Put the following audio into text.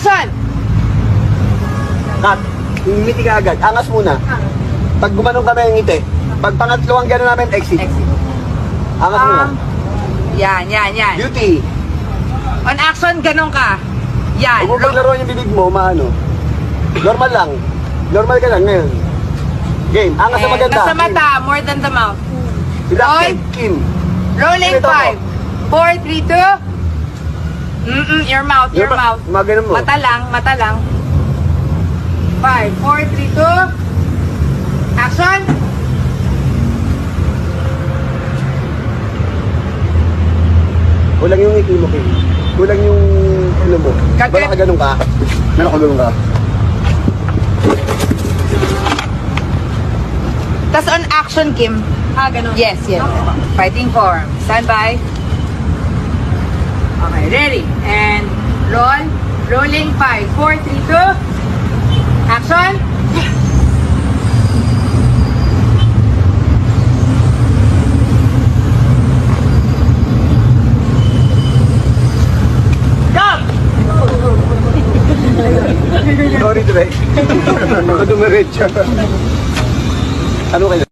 Action! Cut. Ngiti ka agad. Angas muna. Pag gumanong kami ang ngiti. Pag pangatlo ang gano'n namin, exit. Exit. Angas muna. Yan. Beauty. On action, ganun ka. Yan. Huwag mo paglaruan yung bibig mo, maano. Normal lang. Normal ka lang ngayon. Game. Angas na maganda. Nasa mata, more than the mouth. Roll. Kim. Rolling Ito 5, 4, 3, 2. Your mouth. Mga ganun mo. Mata lang. 5, 4, 3, 2. Action! Kulang yung ngiti mo, Kim. Kulang yung ano mo. Kagad. Ba nakaganon ka? Nakaganon ka? Tas on action, Kim. Ganun. Yes. Fighting form. Stand by. Okay, ready. And roll. Rolling 5, 4, 3, 2. Action! Go! Sorry, Dre. Ako dumiretso. Ano kayo?